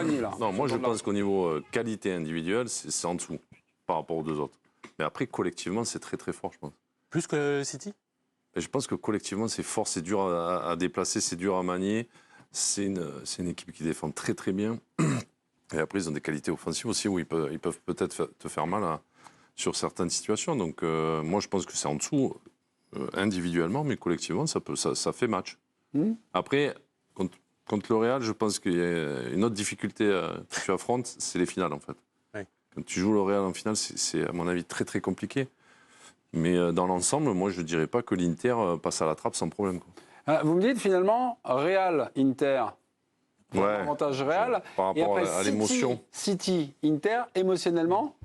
panier, là. Non, moi je pense qu'au niveau qualité individuelle, c'est en dessous par rapport aux deux autres. Mais après, collectivement, c'est très très fort, je pense. Plus que City? Et je pense que collectivement, c'est fort, c'est dur à déplacer, c'est dur à manier. C'est une équipe qui défend très très bien. Et après, ils ont des qualités offensives aussi où ils peuvent peut-être te faire mal sur certaines situations. Donc moi, je pense que c'est en dessous individuellement, mais collectivement, ça fait match. Après, contre le Real, je pense qu'il y a une autre difficulté que tu affrontes, c'est les finales en fait. Oui. Quand tu joues le Real en finale, c'est à mon avis très très compliqué. Mais dans l'ensemble, moi je ne dirais pas que l'Inter passe à la trappe sans problème. Quoi. Vous me dites finalement, Real, Inter, avantage Real. Par rapport à l'émotion. City, Inter, émotionnellement,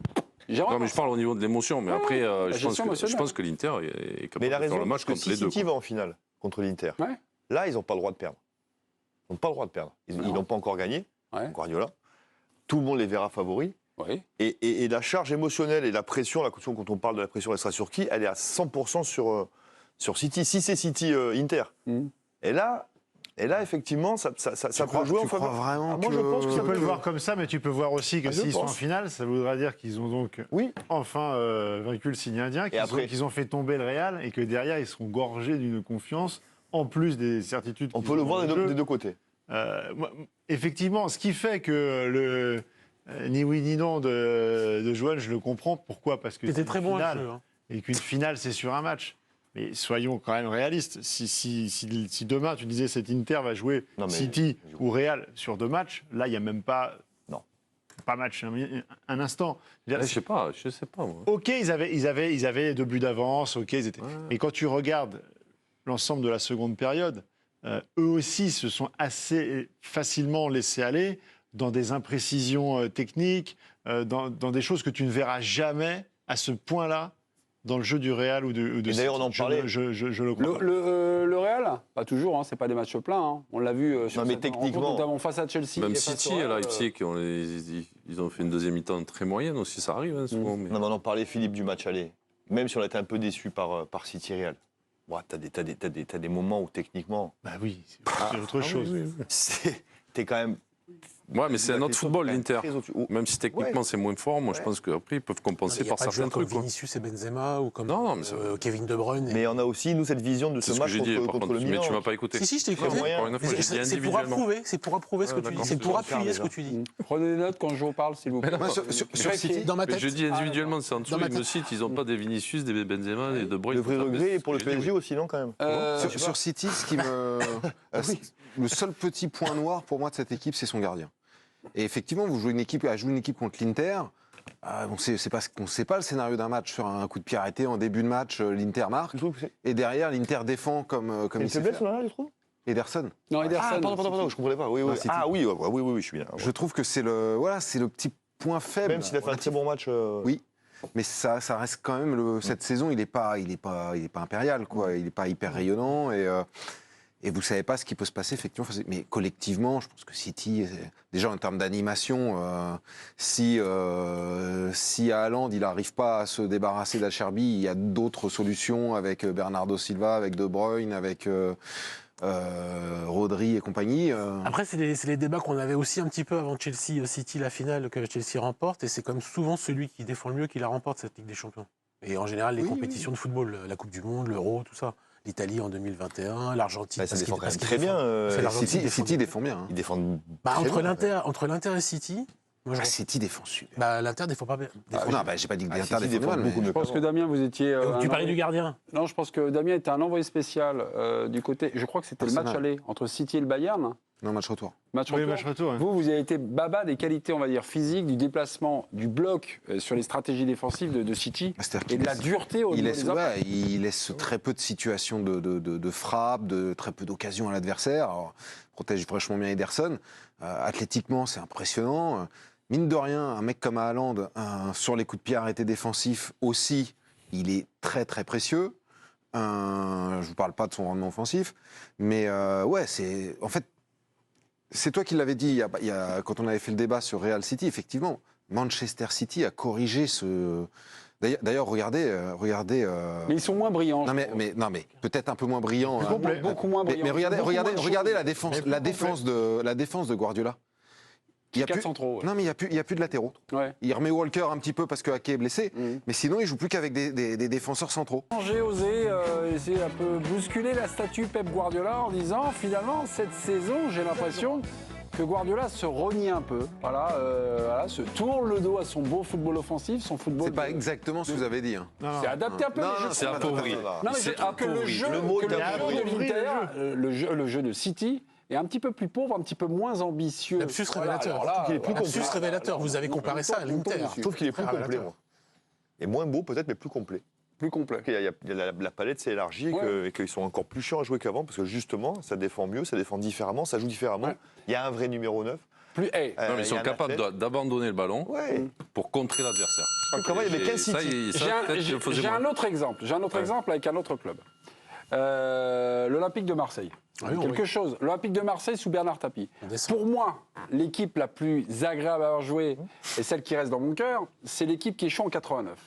non, mais je parle au niveau de l'émotion. Mais après, je pense que l'Inter est capable de faire le match contre les deux. Mais City va en finale contre l'Inter. Ouais. Là, ils n'ont pas le droit de perdre. Ils n'ont pas le droit de perdre. Ils n'ont pas encore gagné, Guardiola. Tout le monde les verra favoris. Oui. Et la charge émotionnelle et la pression, quand on parle de la pression, elle sera sur qui? Elle est à 100% sur City. Si c'est City-Inter. Et là, effectivement, ça peut jouer en faveur. Vraiment moi, je pense que tu ça peux le voir comme ça, mais tu peux voir aussi que s'ils sont en finale, ça voudra dire qu'ils ont donc enfin vaincu le signe indien, qu'ils ont fait tomber le Real et que derrière, ils seront gorgés d'une confiance, en plus des certitudes. On peut le voir des deux côtés. Effectivement, ce qui fait que ni oui ni non de Johan, je le comprends. Pourquoi? Parce que c'était très bon le jeu, et qu'une finale, c'est sur un match. Mais soyons quand même réalistes. Si demain, tu disais cet Inter va jouer City ou Real sur 2 matchs, là, il n'y a même pas... Non. Pas match, un instant. Je sais pas. Moi. OK, ils avaient 2 buts d'avance. OK, ils étaient... Mais quand tu regardes l'ensemble de la seconde période, eux aussi se sont assez facilement laissés aller dans des imprécisions techniques, dans des choses que tu ne verras jamais à ce point-là dans le jeu du Real ou de et d'ailleurs, on en parlait. Je le crois. Le Real, pas toujours, c'est pas des matchs pleins. Hein. On l'a vu sur cette techniquement, notamment face à Chelsea. Même City, à Leipzig, ils ont fait une deuxième mi-temps très moyenne aussi, ça arrive souvent. Mais... Non, mais on en parlait, Philippe, du match aller. Même si on a été un peu déçu par City Real. T'as des moments où techniquement. Bah oui, c'est autre chose. T'es quand même. Ouais, mais c'est un autre football, l'Inter. Même si techniquement c'est moins fort, moi je pense qu'après ils peuvent compenser par certains trucs. Comme Vinicius et Benzema ou comme Kevin De Bruyne. Mais on a aussi, nous, cette vision de ce match contre le Milan. Mais tu m'as pas écouté. Si, je t'ai écouté. C'est pour approuver ce que tu dis. C'est pour appuyer ce que tu dis. Prenez des notes quand je vous parle, s'il vous plaît. Sur City, dans ma tête. Je dis individuellement, c'est en dessous. Ils me citent, ils n'ont pas des Vinicius, des Benzema, des De Bruyne. Le vrai regret pour le PSG aussi, non, quand même. Sur City, ce qui me. Le seul petit point noir pour moi de cette équipe, c'est son gardien. Et effectivement, vous jouez une équipe contre l'Inter. On ne sait pas le scénario d'un match sur un coup de pied arrêté en début de match. L'Inter marque et derrière l'Inter défend comme il sait faire. Là, je trouve. Ederson. Non, Ederson. Ah, pardon, je comprenais pas. Oui, je suis bien. Je trouve que c'est le petit point faible. Même s'il a fait un très bon match. Oui. Mais ça reste quand même cette saison. Il est pas impérial, quoi. Il n'est pas hyper rayonnant et vous ne savez pas ce qui peut se passer, effectivement. Mais collectivement, je pense que City, déjà en termes d'animation, si à Haaland, il n'arrive pas à se débarrasser d'Acherbi, il y a d'autres solutions avec Bernardo Silva, avec De Bruyne, avec Rodri et compagnie. Après, c'est les débats qu'on avait aussi un petit peu avant Chelsea-City, la finale que Chelsea remporte. Et c'est comme souvent celui qui défend le mieux qui la remporte, cette Ligue des Champions. Et en général, les compétitions de football, la Coupe du Monde, l'Euro, tout ça. L'Italie en 2021, l'Argentine. Ça défend quand même très bien. City défend bien. Ils défendent. Entre l'Inter et City. City défend super. L'Inter défend pas bien. Non, j'ai pas dit que l'Inter défend mal. Je pense que Damien, vous étiez. Tu parlais du gardien. Non, je pense que Damien était un envoyé spécial du côté. Je crois que c'était le match aller entre City et le Bayern. Non, match retour. Match retour. Ouais. Vous avez été baba des qualités, on va dire, physiques, du déplacement, du bloc sur les stratégies défensives de City et de la dureté au niveau des appels. Il laisse très peu de situations de frappe, très peu d'occasions à l'adversaire. Alors, protège vachement bien Ederson. Athlétiquement, c'est impressionnant. Mine de rien, un mec comme Haaland, sur les coups de pied arrêtés défensifs aussi, il est très très précieux. Je ne vous parle pas de son rendement offensif, mais c'est toi qui l'avais dit quand on avait fait le débat sur Real City. Effectivement, Manchester City a corrigé ce. D'ailleurs, regardez. Mais ils sont moins brillants. Non, mais peut-être un peu moins brillants. Beaucoup moins brillants. Mais regardez la défense de Guardiola, Il y a 4 plus- centraux. Ouais. Non, mais il n'y a plus de latéraux. Ouais. Il remet Walker un petit peu parce que Ake est blessé, mais sinon, il joue plus qu'avec des défenseurs centraux. J'ai osé essayer un peu bousculer la statue Pep Guardiola en disant finalement cette saison j'ai l'impression que Guardiola se renie un peu, se tourne le dos à son beau football offensif, son football. C'est pas exactement ce que vous avez dit. Hein. C'est adapté un peu. Non, mais non, je c'est trouve- appauvri. Non, mais C'est je trouve que le appauvri. jeu, Le mot que est le appauvri, jeu de le l'Inter, le jeu de City est un petit peu plus pauvre, un petit peu moins ambitieux. Lapsus révélateur. alors là, qu'il est plus Lapsus complet. révélateur. Vous avez comparé ça à l'Inter. Je trouve qu'il est plus Très complet, révélateur. moi. Et moins beau peut-être, mais plus complet. plus complet. La palette s'est élargie et qu'ils sont encore plus chiants à jouer qu'avant parce que justement, ça défend mieux, ça défend différemment, ça joue différemment. Ouais. Il y a un vrai numéro 9. Plus, hey, Non, mais ils il y sont a un capables athlète. d'abandonner le ballon Ouais. pour contrer l'adversaire. Comment il y avait 15 Ça, City. ça, peut-être qu'il le faisait J'ai moins. un autre exemple. J'ai un autre exemple avec un autre club. L'Olympique de Marseille. Ah oui, Quelque chose. L'Olympique de Marseille sous Bernard Tapie. On descend. Pour moi, l'équipe la plus agréable à avoir joué et celle qui reste dans mon cœur, c'est l'équipe qui échoue en 89.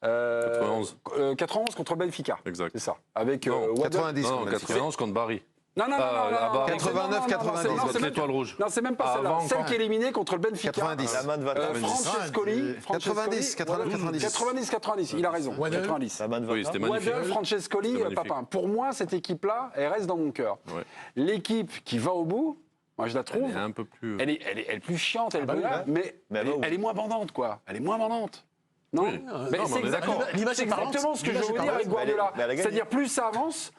91. 91 contre Benfica. Exact. C'est ça. Avec Non, Waddle. 90. Non, on a dit. 91 contre Barry. Non, non, non, Ah, non, non, là-bas. non, 89, 90. non, c'est même L'étoile pas- rouge. Non, c'est même pas celle-là. Avant, Celle quand qui est éliminée contre le Benfica. 90. La main de Vata. Francescoli. 90, 90. 90, il a raison. Waddle. 90. La main de Oui, Vata. c'était magnifique. Waddle, Francescoli, C'était magnifique. Papin. Pour moi, cette équipe-là, elle reste dans mon cœur. Ouais. L'équipe qui va au bout, moi je la trouve, Elle est un peu plus. elle est plus chiante, elle est bah plus oui, là, ouais. mais Mais elle va au bout. elle est moins bandante, quoi. Elle est moins bandante. Non, Oui. mais Non, c'est mais on est d'accord. L'image c'est est parlante. exactement ce que je L'image veux est dire avec parlante. Guardiola. Mais elle a gagné. C'est-à-dire, plus ça avance,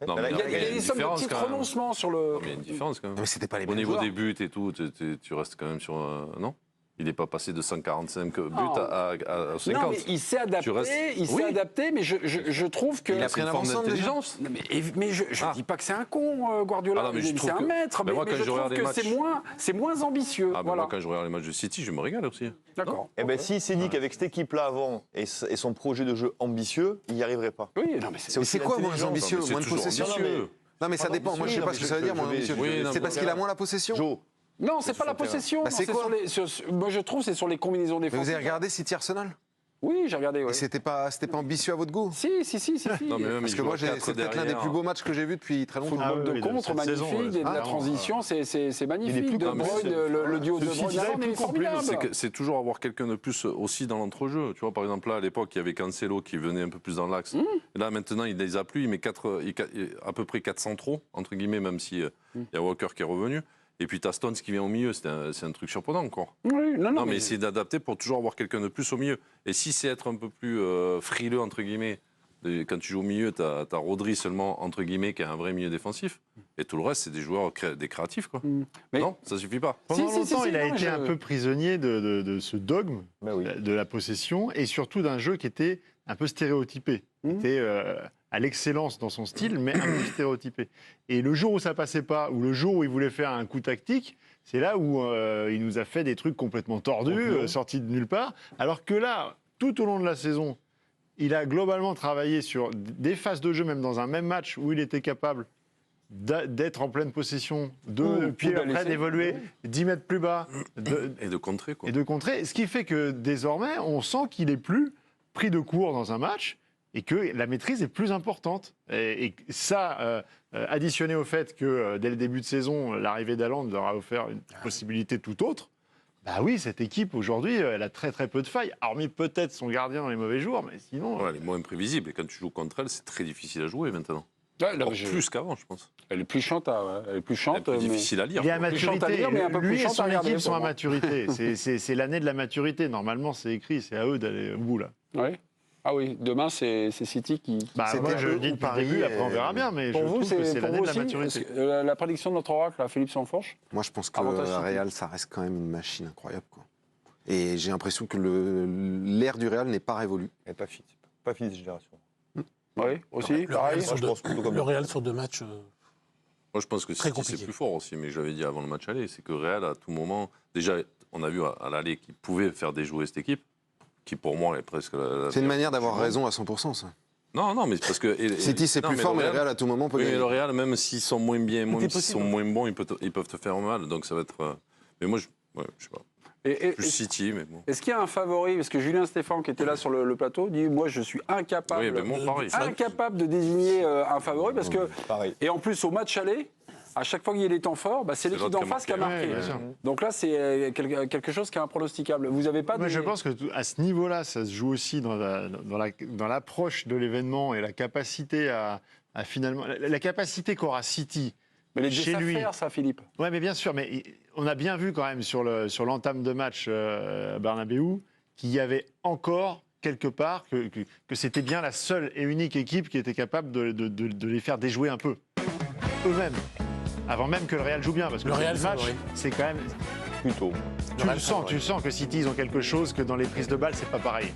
Non, Il y a- il y a des une sommes de différence, petits quand même. renoncements sur le. Il y a une différence quand même. Mais c'était pas les Au mêmes niveau joueurs. des buts et tout, tu restes quand même sur. Non, il n'est pas passé de 145 buts Non. à 50. Non, mais il s'est adapté, restes- il s'est Oui. adapté, mais je trouve que. Il a pris C'est un une forme avant-centre déjà. d'intelligence. Non, mais je Ah. dis pas que c'est un con, Guardiola. Ah non, mais je c'est trouve un que- maître, Ben mais, moi, mais quand je je trouve regarde que les c'est moins ambitieux. Ah, ben voilà. moi, quand je regarde les matchs de City, je me régale aussi. D'accord. Eh bien, s'il s'est dit qu'avec cette équipe-là avant et son projet de jeu ambitieux, il n'y arriverait pas. Oui, non, mais Mais c'est quoi moins l'intelligence, ambitieux, mais c'est moins de toujours possession ambitieux. Non, mais ça Pardon, dépend. Moi, je sais non, pas mais ce que ça veut dire, je moins vais- ambitieux. Oui, non, C'est mais parce qu'il a moins la possession. Joe, Non, c'est pas la possession. Bah, non, c'est quoi moi, je trouve c'est sur les combinaisons Mais vous défensives. avez regardé City Arsenal Oui, j'ai regardé. Ouais. Et c'était pas ambitieux à votre goût Si. Non, mais même, Parce il que joue moi, à quatre c'est peut-être l'un des derrière. plus beaux matchs que j'ai vu depuis très longtemps. Ah Football oui, de de contre, cette magnifique, saison, de la ah, transition, c'est magnifique. plus De complet. Bruyne, le duo de Ce Bruyne City-là est avant, plus est complet, formidable. C'est toujours avoir quelqu'un de plus aussi dans l'entrejeu. Tu vois, par exemple, là, à l'époque, il y avait Cancelo qui venait un peu plus dans l'axe. Et là, maintenant, il les a plus. Il met à peu près 400 trop, entre guillemets, même s'il y a Walker qui est revenu. Et puis, tu as Stones qui vient au milieu. C'est un truc surprenant encore. Oui, Non, mais essayer d'adapter pour toujours avoir quelqu'un de plus au milieu. Et si c'est être un peu plus frileux, entre guillemets, quand tu joues au milieu, tu as Rodri seulement, entre guillemets, qui est un vrai milieu défensif. Et tout le reste, c'est des joueurs, des créatifs, quoi. Mais- Non, ça suffit pas. Pendant Si, longtemps, il a non, mais été un peu prisonnier de ce dogme Ben oui. de la possession et surtout d'un jeu qui était un peu stéréotypé, qui était à l'excellence dans son style, mais un peu stéréotypé. Et le jour où ça passait pas, ou le jour où il voulait faire un coup tactique, c'est là où il nous a fait des trucs complètement tordus, sortis de nulle part. Alors que là, tout au long de la saison, il a globalement travaillé sur des phases de jeu, même dans un même match où il était capable d'être en pleine possession, puis d'aller après essayer. d'évoluer 10 mètres plus bas, Et de contrer, quoi. et de contrer. Ce qui fait que désormais, on sent qu'il est plus pris de court dans un match et que la maîtrise est plus importante. Et ça, additionné au fait que dès le début de saison, l'arrivée d'Haaland leur a offert une possibilité tout autre. Bah oui, cette équipe aujourd'hui, elle a très très peu de failles, hormis peut-être son gardien dans les mauvais jours, mais sinon. Ouais, elle est moins imprévisible. Et quand tu joues contre elle, c'est très difficile à jouer maintenant. Ouais, là, Encore plus qu'avant, je pense. Elle est plus chante, elle est plus C'est chante. plus mais- difficile à lire. Il est à Plus chante à maturité. lire, mais un peu plus Lui et chante à son regarder, équipe sont pour à moi. maturité. C'est l'année de la maturité. Normalement, c'est écrit, c'est à eux d'aller au bout là. Ouais. Ah oui, demain c'est City qui. Bah, C'était moi, je eux dis ou depuis le Paris, début, après on et- verra bien, mais Pour je vous, trouve que c'est pour l'année vous de la aussi, maturité. est-ce que, la prédiction de notre oracle, là, Philippe Sanfourche. Moi, je pense que Avantage la City. Real, ça reste quand même une machine incroyable. Quoi. Et j'ai l'impression que l'ère du Real n'est pas révolue. elle n'est pas fini cette génération. Oui, aussi, Le pareil. Real sur je pense plutôt comme le Real sur 2 matchs. Moi, je pense que Très City, c'est compliqué. plus fort aussi, mais j'avais dit avant le match aller, c'est que Real, à tout moment, déjà, on a vu à l'aller qu'il pouvait faire déjouer cette équipe, qui pour moi est presque la C'est une manière d'avoir du monde. raison à 100%, ça. Non, mais parce que. City, c'est non, plus fort, mais le Real, à tout moment, peut Oui, mais gagner. le Real, même s'ils sont moins bien, même est s'ils sont possible. moins bons, ils peuvent te faire mal, donc ça va être. Mais moi, je sais pas. Plus City, mais bon. Est-ce qu'il y a un favori? Parce que Julien Stéphan, qui était là sur le plateau, dit moi je suis incapable, Oui, mais bon, pareil. incapable de désigner un favori parce que Pareil. et en plus au match aller, à chaque fois qu'il y a des temps forts, c'est l'équipe l'autre d'en qui a face qui a marqué. marqué. Ouais, bien sûr. Donc là, c'est quelque chose qui est impronosticable. Vous n'avez pas Moi, des... je pense que à ce niveau-là, ça se joue aussi dans l'approche de l'événement et la capacité à finalement la capacité qu'aura City Mais les chez lui. faire ça, Philippe. Ouais, mais bien sûr, mais on a bien vu quand même sur l'entame de match à Bernabéu qu'il y avait encore quelque part que c'était bien la seule et unique équipe qui était capable de les faire déjouer un peu eux-mêmes. Avant même que le Real joue bien, parce que Le Real, le match, favori. c'est quand même. Plutôt. Tu le sens que City, ils ont quelque chose que dans les prises de balles, c'est pas pareil.